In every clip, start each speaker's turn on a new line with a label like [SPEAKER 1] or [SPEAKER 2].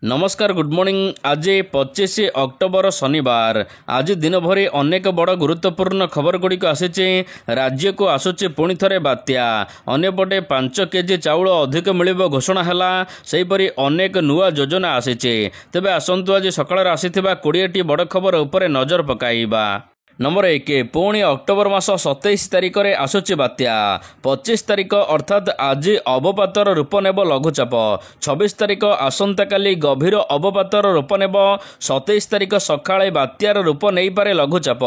[SPEAKER 1] नमस्कार good morning. आज 25 October शनिवार। आज दिन भर अनेक बड़ गुरुत्वपूर्ण खबर गुड़िक आसी। राज्य को आसुची पुणी थे बात्या। अन्यपटे 5 केजी चाउल अधिक मिल घोषणा है। सेहीपरि अनेक नुआ योजना आसी। तेबे आसतु आज सकाळ आसीथिबा 20टी बड़ खबर उपर नजर पकाइबा। नंबर 1 पुणी अक्टोबर मास 27 तारिख में आसुची बात्या। 25 तारिख अर्थात आज अवपातर रूप नेब लघुचाप। 26 तारिख आसंता काली गभीर अवपातर रूप नेब। 27 तारिख सकाळे बात्यार रूप नहीं पारे लघुचाप।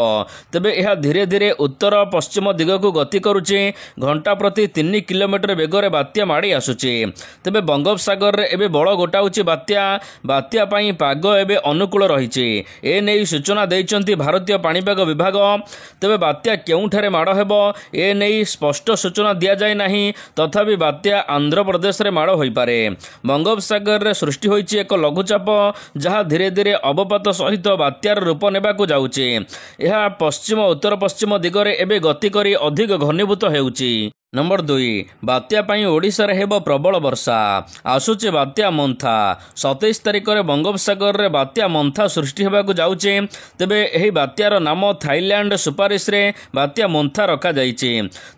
[SPEAKER 1] तेबे यह धीरे धीरे उत्तर पश्चिम दिग को गति करुच्ची। घंटा प्रति 3 किलोमीटर बेगर बात्या माड़ी आसुची। तेबे बंगोपसागर रे एबे बड़ गोटाउची बात्या। बात्या पई पाग एबे अनुकूल रहिछि। ए नै सूचना दैचंती भारतीय पाणीपाग विभाग। तेबे बात्या केउठारे माड़ हेबो ए नहीं स्पष्ट सूचना दिया जाए नहीं। तथापि बात्या आंध्र प्रदेश रे माड़ होई पारे। बंगोपसागर रे सृष्टि होईछि एक लघुचाप जहाँ धीरे धीरे अवपात सहित बात्यार रूप नेबाकू जाउछि। यह पश्चिम उत्तर पश्चिम दिगरे एबे गति करी अधिक घनीभूत हेउछि। नंबर 2 बात्या पई ओडिशा रे हेबो प्रबल वर्षा। आसुचे बात्या मंथा। 27 तारिख रे बंगोपसागर रे बात्या मंथा सृष्टि हेबाकू जाउचे। तेबे एही बात्यार नाम थाईलैंड सुपारिश रे बात्या मंथा रखा जाइचे।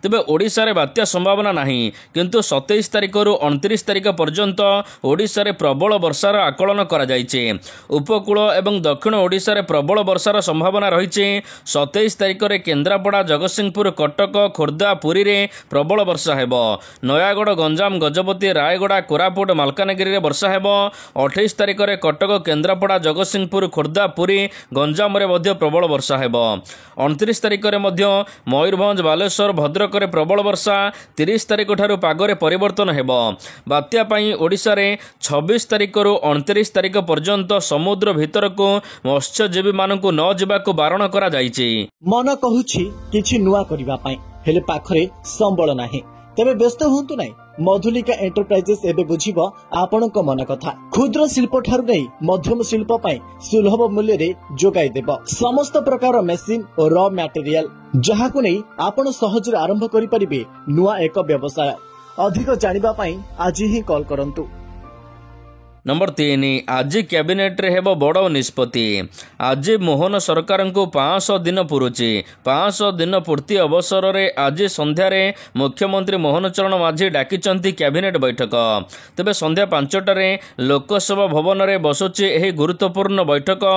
[SPEAKER 1] तेबे ओडिशा रे बात्या संभावना नहीं, किंतु 27 तारिख रु 29 तारिख पर्यंत ओडिशा रे प्रबल वर्षार आकलन करा जाइचे। उपकूल एवं दक्षिण ओडिशा रे प्रबल वर्षार संभावना रहिचे। 27 तारिख रे केन्द्रापड़ा, जगतसिंहपुर, कटक, खोर्धा, पुरी रे प्रबल वर्षा हेबो। नयागढ़, गंजाम, गजपति, रायगड़ा, कोरापुट, मालकानगिरी रे वर्षा हेबो। 28 तारिख रे कटक, केन्द्रापड़ा, जगतसिंहपुर, खोर्धा, पुरी, गंजाम रे मध्य प्रबल वर्षा हेबो। 29 तारिख रे मध्य मयूरभंज, बालेश्वर, भद्रक रे प्रबल वर्षा। 30 तारिख ठारू पागरे परिवर्तन हेबो। बात्या पई ओडिशा रे 26 तारिख रु 29 तारिख पर्यंत समुद्र भीतर को मत्स्यजीवी मानकु न जिबाकू बारण करा जाइछि।
[SPEAKER 2] मन कहूछि किछि नुआ करिबा पई, हेले पाखरे संबल नाही। तेबे व्यस्त हुंतु नाही। मधुलिका एंटरप्राइजेस एबे बुझिबो आपणक मन कथा। क्षुद्र शिल्प ठारू नै मध्यम शिल्प पई सुलभ मूल्य रे जोगाई देबो समस्त प्रकार मेसिन और रॉ मटेरियल, जहाकु नै आपण सहज रे आरंभ करि परिबे नुआ एक व्यवसाय। अधिक जानिबा पई आज ही कॉल करंतु।
[SPEAKER 1] नंबर 3 आज कैबिनेट रे हेबो बड़ निष्पत्ति। आज मोहन सरकार को 500 दिन पुरुची। 500 दिन पूर्ति अवसर रे आज संध्या रे मुख्यमंत्री मोहन चरण माझी डाकिचंती कैबिनेट बैठक। तेबे संध्या 5टा रे लोकसभा भवन रे बसुची एही गुरुत्वपूर्ण बैठक।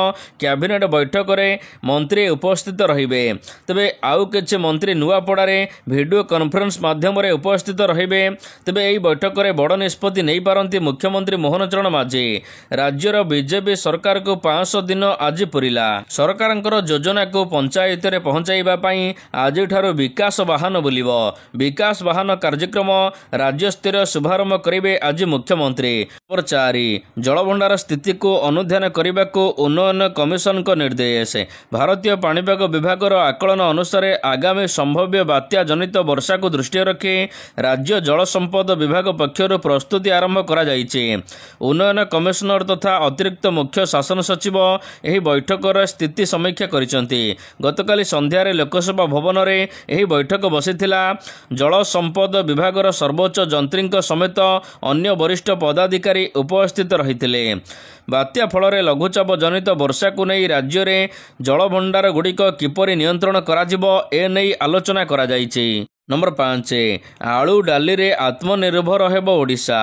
[SPEAKER 1] कैबिनेट बैठक रे मंत्री उपस्थित रहिबे। तेबे आउ किछि मंत्री नुआपड़ा रे वीडियो कॉन्फ्रेंस माध्यम रे उपस्थित रहिबे। तेबे एही बैठक रे बड़ निष्पत्ति नै पारंती मुख्यमंत्री मोहन चरण। राज्यर बीजेपी सरकार को 500 दिन आज पुरिला। सरकार योजना को पंचायत रे पहुंचाइबा पई आज ठारो विकास वाहन बुलिबो। विकास वाहन कार्यक्रम राज्य स्तर शुभारंभ करिवे आज मुख्यमंत्री। नंबर 4 जलभंडार स्थिति को अनुध्यान करने को उन्नयन कमिशन को निर्देश। भारतीय पाणीपाग विभाग आकलन अनुसार आगामी संभाव्य बात्या जनित वर्षा को दृष्टि रखी राज्य जल संपद विभाग पक्षर प्रस्तुति आरंभ करा जाइछि। उन्नयन कमिशनर तथा अतिरिक्त मुख्य शासन सचिव एही बैठकर स्थिति समीक्षा करिसंती। गतकाली संध्यारे लोकसभा भवन रे एही बैठक बसिथिला। जल संपद विभागर सर्वोच्च जंत्रीଙ୍କ समेत अन्य वरिष्ठ पदाधिकारी उपस्थित रहिथिले। बात्या फल लघुचाप जनित वर्षा को नहीं राज्य में जलभंडार गुड़िक किपरि नियंत्रण कराजिबो ए नहीं आलोचना करा जाइछि। नंबर 5 आलू डाली रे आत्मनिर्भर हेबो ओडिशा।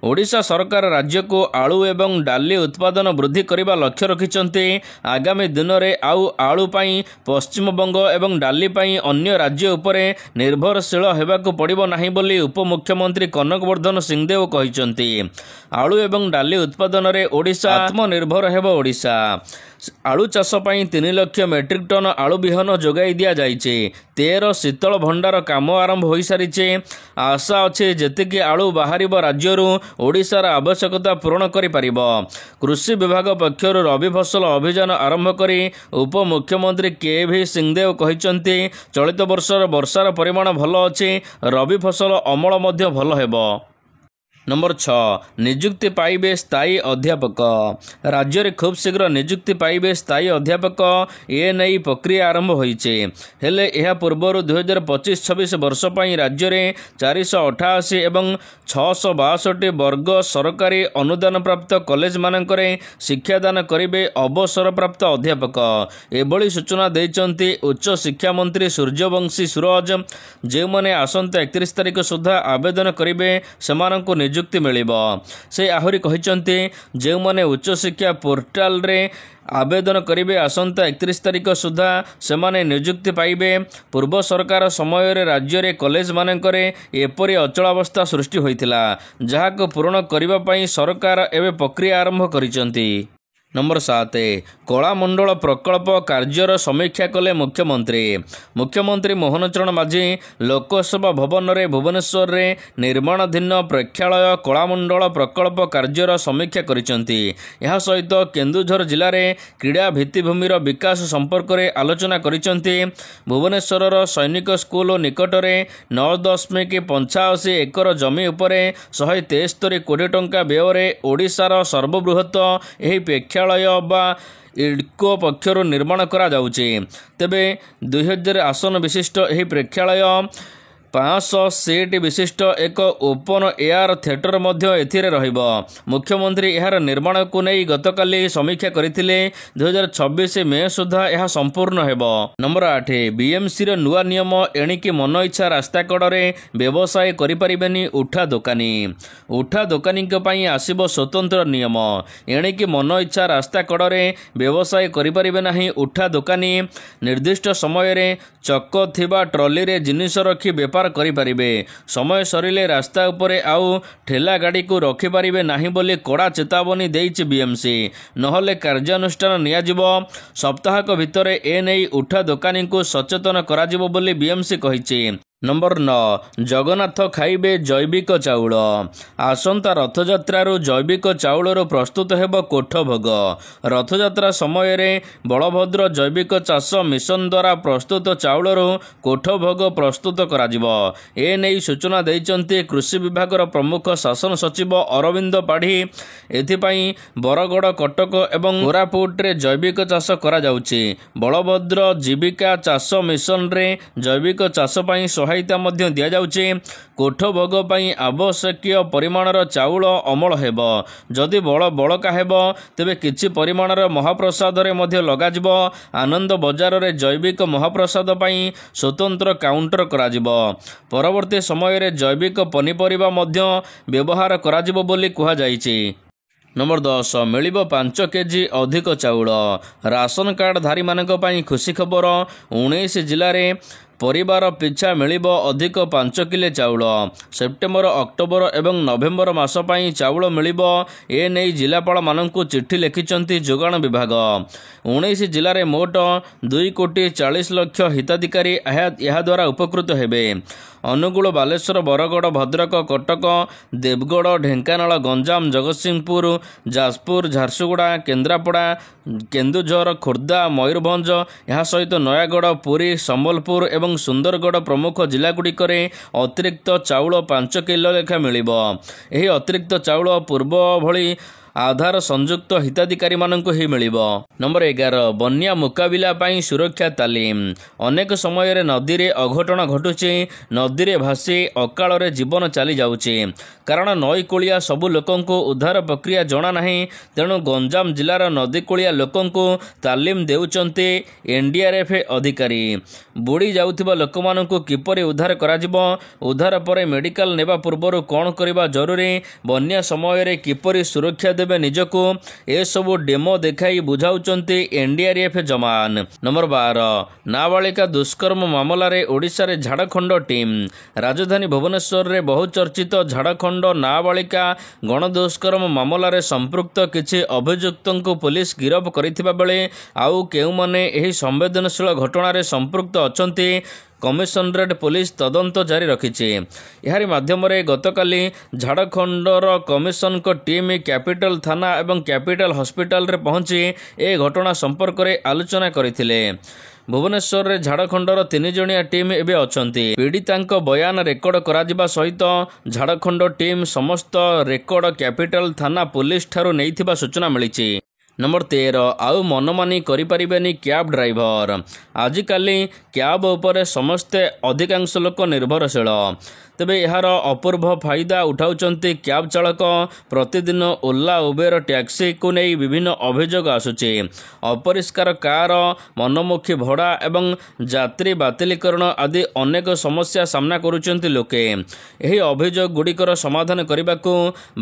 [SPEAKER 1] ओडिशा सरकार राज्य को आलू एवं डाली उत्पादन वृद्धि करने लक्ष्य रखिचंती। आगामी दिन में आलू पई पश्चिम बंग एवं डाली पई अन्य राज्य उपरे निर्भरशील हेबाकू पड़िबो नाही बोली उपमुख्यमंत्री कनक वर्धन सिंहदेव कहिचंती। आलू एवं डाली उत्पादन रे ओडिशा आत्मनिर्भर हेबो ओडिशा। आलू चाष पई 3 लाख मेट्रिक टन आलू बिहन जोगाई दिया जाइछे। 13 शीतल भंडार काम आरंभ हो सारी। आशा अच्छे जेतिकी आलू बाहर राज्यरू ओडिशार आवश्यकता पूरण करि परिबो। कृषि विभाग पक्षर रबी फसल अभियान आरंभ करी उपमुख्यमंत्री के.भी. सिंहदेव कहिचंती चलित वर्षर वर्षार परिमाण भल अछि। रबी फसल अमल मध्य भल हेबो। नंबर 6 निजुक्ति पाइबे स्थायी अध्यापक राज्य में खूब शीघ्र निजुक्ति पाइबे स्थायी अध्यापक ए नहीं प्रक्रिया आरंभ होइछे हेले यह पूर्व 2025-26 वर्ष पर राज्य में 488 एवं 662 वर्ग सरकारी अनुदान प्राप्त कॉलेज मानकरे शिक्षादान करिबे अवसर प्राप्त अध्यापक एभली सूचना देइचंती उच्च शिक्षा मंत्री सूर्यवंशी सूरज जे माने आसंता 31 तारिख सुधा आवेदन करिबे सेमानंकु निजुक्ति मिलिबो से आहुरी कहिचंती जे माने उच्च शिक्षा पोर्टाल रे आवेदन करिबे आसंता 31 तारिख सुधा सेमाने निजुक्ति पाइबे पूर्व सरकार समय रे राज्य रे कॉलेज मानकरे एपरि अचलावस्था सृष्टि होइथिला जहाको पूर्ण करिबा पई सरकार एबे प्रक्रिया आरंभ करिसंती। नंबर 7 कलामंडल प्रकल्प कार्यर समीक्षा कले मुख्यमंत्री मोहन चरण माझी लोकसभा भवन रे भुवनेश्वर रे निर्माणाधीन प्रेक्षालय कलामंडल प्रकल्प कार्यर समीक्षा करिसंती। यह सहित केन्दुझर जिले में क्रीड़ा भित्तिभूमिर विकास संपर्क में आलोचना करिसंती। भुवनेश्वर सैनिक स्कूल निकट में 9.85 एकर जमी उपर 173 कोटी टंका व्यय ओडिशार सर्वबृहत यह प्रेक्षालय बा इडको पक्षर निर्माण करा जाउची। तेबे 2000 आसन विशिष्ट यह प्रेक्षालय 500 सीट विशिष्ट एक ओपन एयर थिएटर मध्य एथिरे रहिबो। मुख्यमंत्री यार निर्माण को नहीं गतकाली समीक्षा करथिले 2026 मे सुधा यह संपूर्ण हेबो। नंबर 8 बीएमसी रो नुआ नियम एणिकी मन इच्छा रास्ता कड़े व्यवसाय करि परिबेनी उठा दोकानी के पई आसीबो स्वतंत्र नियम एणिकी मन इच्छा रास्ता कड़े व्यवसाय करि परिबे नाही। उठा दोकानी निर्दिष्ट समय रे चक थिबा ट्रॉली रे जिनिस रखी व्यापार करिपारिबे। समय सरिले रास्ता उपरे आउ ठेला गाड़ी को रखिपारिबे नाही बोली कड़ा चेतावनी देइछि बीएमसी नहले कार्यानुष्ठान नियाजिबो। सप्ताहक भितरे ए नै उठा दोकानी को सचेतन कराजिबो बोली बीएमसी कहिछि। नंबर 9 जगन्नाथ खाइबे जैविक चाउल आसंता रथयात्रु जैविक चाउलर प्रस्तुत हेब कोठ भोग। रथयात्रा समय रे बलभद्र जैविक चाष मिशन द्वारा प्रस्तुत चाउलर कोठ भोग प्रस्तुत कराजिबो। ए नै सूचना देइचंती कृषि विभागर प्रमुख शासन सचिव अरविंद पाढ़ी। एथिपाई बरगड़ कटक एवं कोरापुट रे जैविक चाष करा जाउछि। बलभद्र जीविका चाष मिशन रे जैविक चाष पई सहायता मध्य दिया जाउछि। कोठ भोग पई आवश्यक परिमाणर चाउल अमल हेबो। जदि बळका हेबो तेबे किछि परिमाणर महाप्रसाद रे मध्य लगाजिबो। आनंद बजार रे जैविक महाप्रसाद पई स्वतंत्र काउंटर कराजिबो। परवर्ती समय रे जैविक पनिपरिबा मध्य व्यवहार कराजिबो बोली कुहा जाइछि। नंबर 10 मिलिबो 5 केजी अधिक चाउल राशन कार्ड धारी मानक पई खुशी खबर 19 जिल्ला रे परिवार पिछा मिलिबो अधिक 5 किले चाउल। सेप्टेम्बर अक्टोबर एवं नवेम्बर मास पई चाउल मिलिबो ए नै जिलापाल मानकु चिट्ठी लिखिचंती जोगाण विभाग। 19 जिल्ला रे मोट 2,40,00,000 हिताधिकारी यह द्वारा उपकृत हेबे। अनुगुल बालेश्वर बरगड़ भद्रक कटक देवगढ़ ढेंकानाल गंजाम जगतसिंहपुर जाजपुर झारसुगुड़ा केन्द्रापड़ा केन्दुझर खोर्धा मयूरभंज यह सहित नयागढ़ पुरी संबलपुर एवं सुंदरगढ़ प्रमुख जिलागुड़िक अतिरिक्त चाउल 5 किलो लेखा मिलिबो। एही अतिरिक्त चाउल पूर्व भली आधार संयुक्त हिताधिकारी मानक ही मिलिबो। नंबर 11 बन्या मुकाबिला पाई सुरक्षा तालीम अनेक समय रे नदी रे अघटन घटुची। नदी रे भासी अकाल रे जीवन चली जाउची कारण नई कुलिया सबु लोकंको उद्धार प्रक्रिया जणा नाही। तेणु गंजाम जिलार नदी कुलिया लोकंको तालीम देउचंती एनडीआरएफ अधिकारी। बुड़ी जाउथिबा लोकमानंको किपरि उद्धार कराजिबो, उद्धार परे मेडिकल नेबा पूर्वरु कोन करिबा जरूरी, बन्या समय रे किपरि सुरक्षा देबे निजको ए सबु डेमो देखाई बुझाउचंती एनडीआरएफ जवान। नंबर 12 नाबालिका दुष्कर्म मामला रे ओडिशा रे झाड़खंड टीम। राजधानी भुवनेश्वर रे बहुचर्चित झाड़खंड नाबालिका गणदुष्कर्म मामला रे संपृक्त किछि अभियुक्तंको पुलिस गिरफ करिथिबा बेले आउ केउ माने एही संवेदनशील घटना रे संपृक्त अछंती କମିଶନରେଟ୍ ପୁଲିସ ତଦନ୍ତ ଜାରି ରଖିଛି। ଏହାରି ମାଧ୍ୟମରେ ଗତକାଲି ଝାଡ଼ଖଣ୍ଡର କମିଶନଙ୍କ ଟିମ୍ କ୍ୟାପିଟାଲ ଥାନା ଏବଂ କ୍ୟାପିଟାଲ ହସ୍ପିଟାଲରେ ପହଞ୍ଚି ଏ ଘଟଣା ସମ୍ପର୍କରେ ଆଲୋଚନା କରିଥିଲେ। ଭୁବନେଶ୍ୱରରେ ଝାଡ଼ଖଣ୍ଡର 3 ଜଣିଆ ଟିମ୍ ଏବେ ଅଛନ୍ତି। ପୀଡ଼ିତାଙ୍କ ବୟାନ ରେକର୍ଡ କରାଯିବା ସହିତ ଝାଡ଼ଖଣ୍ଡ ଟିମ୍ ସମସ୍ତ ରେକର୍ଡ କ୍ୟାପିଟାଲ ଥାନା ପୁଲିସ ଠାରୁ ନେଇଥିବା ସୂଚନା ମିଳିଛି। ନମ୍ବର 13 ଆଉ ମନମାନି କରିପାରିବେନି କ୍ୟାବ୍ ଡ୍ରାଇଭର। ଆଜିକାଲି କ୍ୟାବ୍ ଉପରେ ସମସ୍ତେ ଅଧିକାଂଶ ଲୋକ ନିର୍ଭରଶୀଳ। ତେବେ ଏହାର ଅପୂର୍ବ ଫାଇଦା ଉଠାଉଛନ୍ତି କ୍ୟାବ୍ ଚାଳକ। ପ୍ରତିଦିନ ଓଲା ଉବେର ଟ୍ୟାକ୍ସିକୁ ନେଇ ବିଭିନ୍ନ ଅଭିଯୋଗ ଆସୁଛି। ଅପରିଷ୍କାର କାର, ମନମୁଖୀ ଭଡ଼ା ଏବଂ ଯାତ୍ରୀ ବାତିଲକରଣ ଆଦି ଅନେକ ସମସ୍ୟା ସାମ୍ନା କରୁଛନ୍ତି ଲୋକେ। ଏହି ଅଭିଯୋଗ ଗୁଡ଼ିକର ସମାଧାନ କରିବାକୁ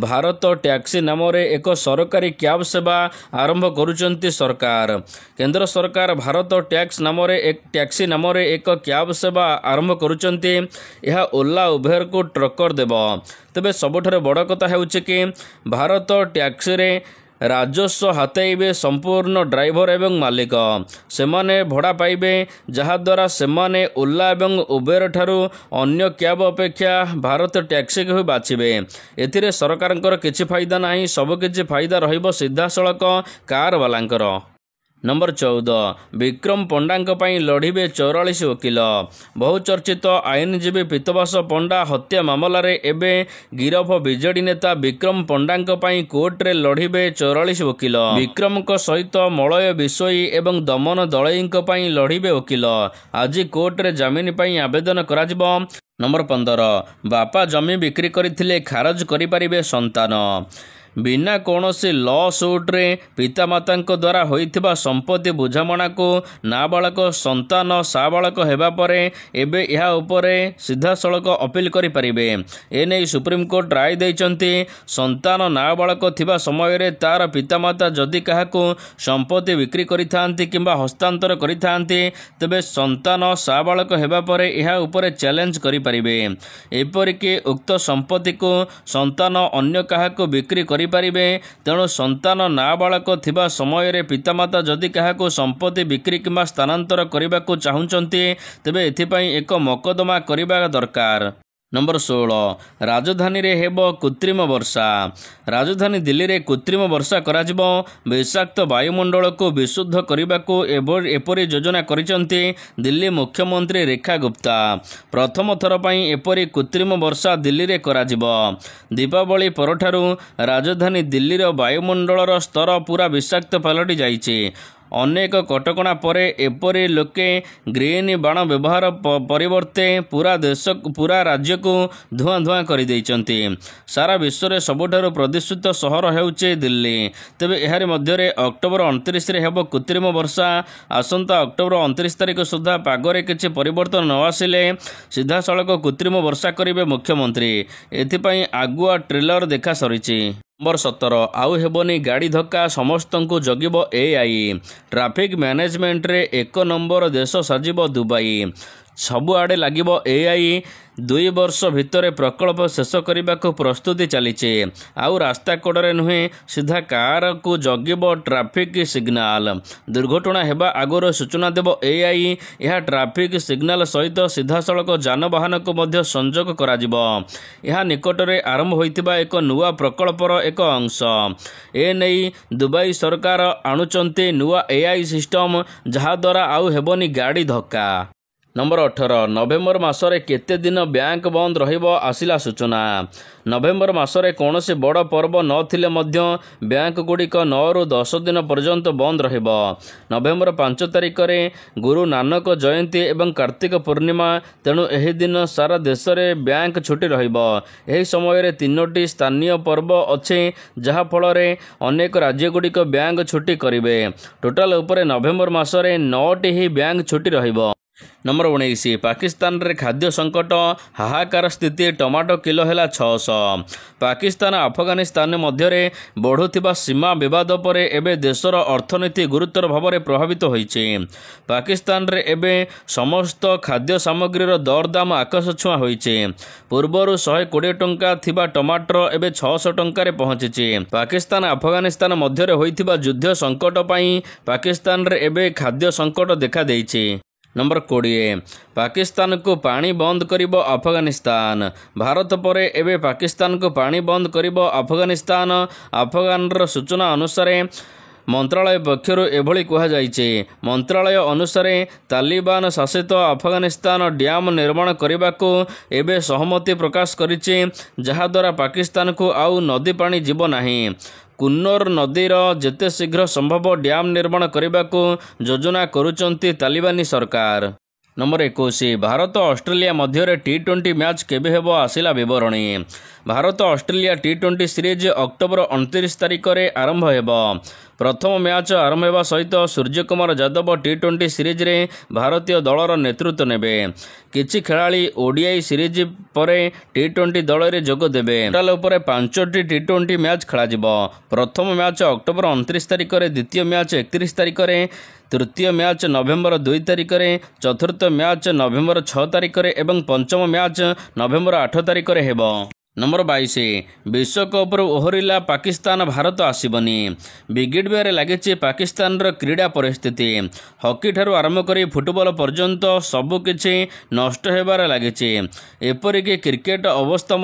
[SPEAKER 1] ଭାରତ ଟ୍ୟାକ୍ସି ନାମରେ ଏକ ସରକାରୀ କ୍ୟାବ୍ ସେବା ଆରମ୍ଭ କରୁଛନ୍ତି ସରକାର। କେନ୍ଦ୍ର ସରକାର ଭାରତ ଟ୍ୟାକ୍ସି ନାମରେ ଏକ କ୍ୟାବ୍ ସେବା ଆରମ୍ଭ କରୁଛନ୍ତି। ଏହା ଓଲା ଉବେରକୁ ଟକ୍କର ଦେବ। ତେବେ ସବୁଠାରୁ ବଡ଼ କଥା ହେଉଛି କି ଭାରତ ଟ୍ୟାକ୍ସିରେ ରାଜସ୍ୱ ହାତେଇବେ ସମ୍ପୂର୍ଣ୍ଣ ଡ୍ରାଇଭର ଏବଂ ମାଲିକ। ସେମାନେ ଭଡ଼ା ପାଇବେ, ଯାହାଦ୍ୱାରା ସେମାନେ ଓଲା ଏବଂ ଉବେର ଠାରୁ ଅନ୍ୟ କ୍ୟାବ୍ ଅପେକ୍ଷା ଭାରତ ଟ୍ୟାକ୍ସିକୁ ବାଛିବେ। ଏଥିରେ ସରକାରଙ୍କର କିଛି ଫାଇଦା ନାହିଁ, ସବୁକିଛି ଫାଇଦା ରହିବ ସିଧାସଳଖ କାରବାଲାଙ୍କର। ନମ୍ବର 14 ବିକ୍ରମ ପଣ୍ଡାଙ୍କ ପାଇଁ ଲଢ଼ିବେ 44 ଓକିଲ। ବହୁଚର୍ଚ୍ଚିତ ଆଇନଜୀବୀ ପୀତବାସ ପଣ୍ଡା ହତ୍ୟା ମାମଲାରେ ଏବେ ଗିରଫ ବିଜେଡି ନେତା ବିକ୍ରମ ପଣ୍ଡାଙ୍କ ପାଇଁ କୋର୍ଟରେ ଲଢ଼ିବେ 44 ଓକିଲ। ବିକ୍ରମଙ୍କ ସହିତ ମଳୟ ବିଶୋଇ ଏବଂ ଦମନ ଦଳେଇଙ୍କ ପାଇଁ ଲଢ଼ିବେ ଓକିଲ। ଆଜି କୋର୍ଟରେ ଜାମିନ ପାଇଁ ଆବେଦନ କରାଯିବ। ନମ୍ବର 15 ବାପା ଜମି ବିକ୍ରି କରିଥିଲେ ଖାରଜ କରିପାରିବେ ସନ୍ତାନ। ବିନା କୌଣସି ଲ ସୁଟ୍ରେ ପିତାମାତାଙ୍କ ଦ୍ୱାରା ହୋଇଥିବା ସମ୍ପତ୍ତି ବୁଝାମଣାକୁ ନାବାଳକ ସନ୍ତାନ ସାବାଳକ ହେବା ପରେ ଏବେ ଏହା ଉପରେ ସିଧାସଳଖ ଅପିଲ କରିପାରିବେ। ଏନେଇ ସୁପ୍ରିମକୋର୍ଟ ରାୟ ଦେଇଛନ୍ତି। ସନ୍ତାନ ନାବାଳକ ଥିବା ସମୟରେ ତାର ପିତାମାତା ଯଦି କାହାକୁ ସମ୍ପତ୍ତି ବିକ୍ରି କରିଥାନ୍ତି କିମ୍ବା ହସ୍ତାନ୍ତର କରିଥାନ୍ତି, ତେବେ ସନ୍ତାନ ସାବାଳକ ହେବା ପରେ ଏହା ଉପରେ ଚ୍ୟାଲେଞ୍ଜ କରିପାରିବେ। ଏପରିକି ଉକ୍ତ ସମ୍ପତ୍ତିକୁ ସନ୍ତାନ ଅନ୍ୟ କାହାକୁ ବିକ୍ରି କରିପାରିବେ। ତେଣୁ ସନ୍ତାନ ନାବାଳକ ଥିବା ସମୟରେ ପିତାମାତା ଯଦି କାହାକୁ ସମ୍ପତ୍ତି ବିକ୍ରି କିମ୍ବା ସ୍ଥାନାନ୍ତର କରିବାକୁ ଚାହୁଁଛନ୍ତି, ତେବେ ଏଥିପାଇଁ ଏକ ମକଦ୍ଦମା କରିବା ଦରକାର। ନମ୍ବର 16 ରାଜଧାନୀରେ ହେବ କୃତ୍ରିମ ବର୍ଷା। ରାଜଧାନୀ ଦିଲ୍ଲୀରେ କୃତ୍ରିମ ବର୍ଷା କରାଯିବ। ବିଷାକ୍ତ ବାୟୁମଣ୍ଡଳକୁ ବିଶୁଦ୍ଧ କରିବାକୁ ଏପରି ଯୋଜନା କରିଛନ୍ତି ଦିଲ୍ଲୀ ମୁଖ୍ୟମନ୍ତ୍ରୀ ରେଖା ଗୁପ୍ତା। ପ୍ରଥମ ଥର ପାଇଁ ଏପରି କୃତ୍ରିମ ବର୍ଷା ଦିଲ୍ଲୀରେ କରାଯିବ। ଦୀପାବଳି ପରଠାରୁ ରାଜଧାନୀ ଦିଲ୍ଲୀର ବାୟୁମଣ୍ଡଳର ସ୍ତର ପୁରା ବିଷାକ୍ତ ପାଲଟି ଯାଇଛି। ଅନେକ କଟକଣା ପରେ ଏପରି ଲୋକେ ଗ୍ରୀନ୍ ବାଣ ବ୍ୟବହାର ପରିବର୍ତ୍ତେ ପୁରା ରାଜ୍ୟକୁ ଧୂଆଁ ଧୂଆଁ କରିଦେଇଛନ୍ତି। ସାରା ବିଶ୍ୱରେ ସବୁଠାରୁ ପ୍ରଦୂଷିତ ସହର ହେଉଛି ଦିଲ୍ଲୀ। ତେବେ ଏହାରି ମଧ୍ୟରେ ଅକ୍ଟୋବର 29ରେ ହେବ କୃତ୍ରିମ ବର୍ଷା। ଆସନ୍ତା ଅକ୍ଟୋବର 29 ତାରିଖ ସୁଦ୍ଧା ପାଗରେ କିଛି ପରିବର୍ତ୍ତନ ନ ଆସିଲେ ସିଧାସଳଖ କୃତ୍ରିମ ବର୍ଷା କରିବେ ମୁଖ୍ୟମନ୍ତ୍ରୀ। ଏଥିପାଇଁ ଆଗୁଆ ଟ୍ରେଲର ଦେଖା ସରିଛି। ନମ୍ବର 17 ଆଉ ହେବନି ଗାଡ଼ି ଧକ୍କା, ସମସ୍ତଙ୍କୁ ଜଗିବ AI। ଟ୍ରାଫିକ୍ ମ୍ୟାନେଜମେଣ୍ଟରେ 1 ନମ୍ବର ଦେଶ ସାଜିବ ଦୁବାଇ। ସବୁଆଡ଼େ ଲାଗିବ AI। 2 ବର୍ଷ ଭିତରେ ପ୍ରକଳ୍ପ ଶେଷ କରିବାକୁ ପ୍ରସ୍ତୁତି ଚାଲିଛି। ଆଉ ରାସ୍ତା କଡ଼ରେ ନୁହେଁ, ସିଧା କାରକୁ ଜଗିବ ଟ୍ରାଫିକ୍ ସିଗ୍ନାଲ। ଦୁର୍ଘଟଣା ହେବା ଆଗରୁ ସୂଚନା ଦେବ AI। ଏହା ଟ୍ରାଫିକ୍ ସିଗ୍ନାଲ ସହିତ ସିଧାସଳଖ ଯାନବାହନକୁ ମଧ୍ୟ ସଂଯୋଗ କରାଯିବ। ଏହା ନିକଟରେ ଆରମ୍ଭ ହୋଇଥିବା ଏକ ନୂଆ ପ୍ରକଳ୍ପର ଏକ ଅଂଶ। ଏନେଇ ଦୁବାଇ ସରକାର ଆଣୁଛନ୍ତି ନୂଆ AI ସିଷ୍ଟମ, ଯାହାଦ୍ୱାରା ଆଉ ହେବନି ଗାଡ଼ି ଧକ୍କା। ନମ୍ବର 18 ନଭେମ୍ବର ମାସରେ କେତେ ଦିନ ବ୍ୟାଙ୍କ ବନ୍ଦ ରହିବ ଆସିଲା ସୂଚନା। ନଭେମ୍ବର ମାସରେ କୌଣସି ବଡ଼ ପର୍ବ ନଥିଲେ ମଧ୍ୟ ବ୍ୟାଙ୍କଗୁଡ଼ିକ 9ରୁ 10 ଦିନ ପର୍ଯ୍ୟନ୍ତ ବନ୍ଦ ରହିବ। ନଭେମ୍ବର 5 ତାରିଖରେ ଗୁରୁ ନାନକ ଜୟନ୍ତୀ ଏବଂ କାର୍ତ୍ତିକ ପୂର୍ଣ୍ଣିମା। ତେଣୁ ଏହି ଦିନ ସାରା ଦେଶରେ ବ୍ୟାଙ୍କ ଛୁଟି ରହିବ। ଏହି ସମୟରେ 3ଟି ସ୍ଥାନୀୟ ପର୍ବ ଅଛି, ଯାହାଫଳରେ ଅନେକ ରାଜ୍ୟଗୁଡ଼ିକ ବ୍ୟାଙ୍କ ଛୁଟି କରିବେ। ଟୋଟାଲ ଉପରେ ନଭେମ୍ବର ମାସରେ 9ଟି ହିଁ ବ୍ୟାଙ୍କ ଛୁଟି ରହିବ। ନମ୍ବର 19 ପାକିସ୍ତାନରେ ଖାଦ୍ୟ ସଙ୍କଟ, ହାହାକାର ସ୍ଥିତି। ଟମାଟୋ କିଲୋ ହେଲା 600। ପାକିସ୍ତାନ ଆଫଗାନିସ୍ତାନ ମଧ୍ୟରେ ବଢ଼ୁଥିବା ସୀମା ବିବାଦ ପରେ ଏବେ ଦେଶର ଅର୍ଥନୀତି ଗୁରୁତର ଭାବରେ ପ୍ରଭାବିତ ହୋଇଛି। ପାକିସ୍ତାନରେ ଏବେ ସମସ୍ତ ଖାଦ୍ୟ ସାମଗ୍ରୀର ଦରଦାମ ଆକାଶ ଛୁଆଁ ହୋଇଛି। ପୂର୍ବରୁ 120 ଟଙ୍କା ଥିବା ଟମାଟର ଏବେ 600 ଟଙ୍କାରେ ପହଞ୍ଚିଛି। ପାକିସ୍ତାନ ଆଫଗାନିସ୍ତାନ ମଧ୍ୟରେ ହୋଇଥିବା ଯୁଦ୍ଧ ସଙ୍କଟ ପାଇଁ ପାକିସ୍ତାନରେ ଏବେ ଖାଦ୍ୟ ସଙ୍କଟ ଦେଖାଦେଇଛି। नंबर 20 पाकिस्तान को पानी बंद करिब अफगानिस्तान। भारत परे एबे पाकिस्तान को पानी बंद करिब अफगानिस्तान। अफगानर सूचना अनुसार मंत्रालय पक्षर एभली कुहाଯାଇଛି। मंत्रालय अनुसार तालिबान शासित अफगानिस्तान डैम निर्माण करने को एबे सहमति प्रकाश करिछि, जहाद्वारा पाकिस्तान को आउ नदी पानी जीव नाही। कुन्नूर नदीर जेते शीघ्र संभव डैम निर्माण करने को योजना करुचंती तालिबानी सरकार। नंबर 21 भारत ऑस्ट्रेलिया मध्य टी20 मैच केबे हेबो आसिला विवरणी। भारत ऑस्ट्रेलिया टी20 सीरीज अक्टोबर 29 तारिख में आरंभ हेबो। प्रथम मैच आरंभ होगा सहित सूर्यकुमार यादव टी20 सीरीज रे भारतीय दलर नेतृत्व नेबे। किछि खेलाड़ी ओडीआई सीरीज पर टी20 दल रे जोग देबे। टोटाल उपरे 5टी टी20 मैच खेला। प्रथम मैच अक्टोबर 29 तारिख में, द्वितीय मैच 31 तारिख में, तृतीय मैच नवेम्बर 2 तारिख में, चतुर्थ मैच नवेम्बर 6 तारिख में एवं पंचम मैच नवेम्बर 8 तारिख में हेबो। नंबर 22 विश्वकप ओहरिला पाकिस्तान भारत आसबनी। बिगिड़े लगी पाकिस्तान क्रीड़ा परिस्थिति। हॉकी ठारू आरंभ कर फुटबॉल पर्यंत सबकिछि नष्ट होबार लगी। एपरिक क्रिकेट अवस्था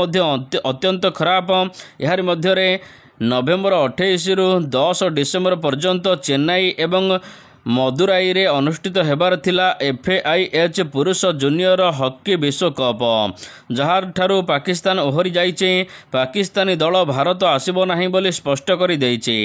[SPEAKER 1] अत्यंत खराब। यार मध्य नवेम्बर 28 रु 10 डिसेम्बर पर्यंत चेन्नई एवं मदुराई रे अनुष्ठित हेबार थिला FIH पुरुष जूनियर हॉकी विश्वकप, जहार ठारू पाकिस्तान ओहरी जाइछे। पाकिस्तानी दल भारत आसिबो नाही बोली स्पष्ट करि दैछे।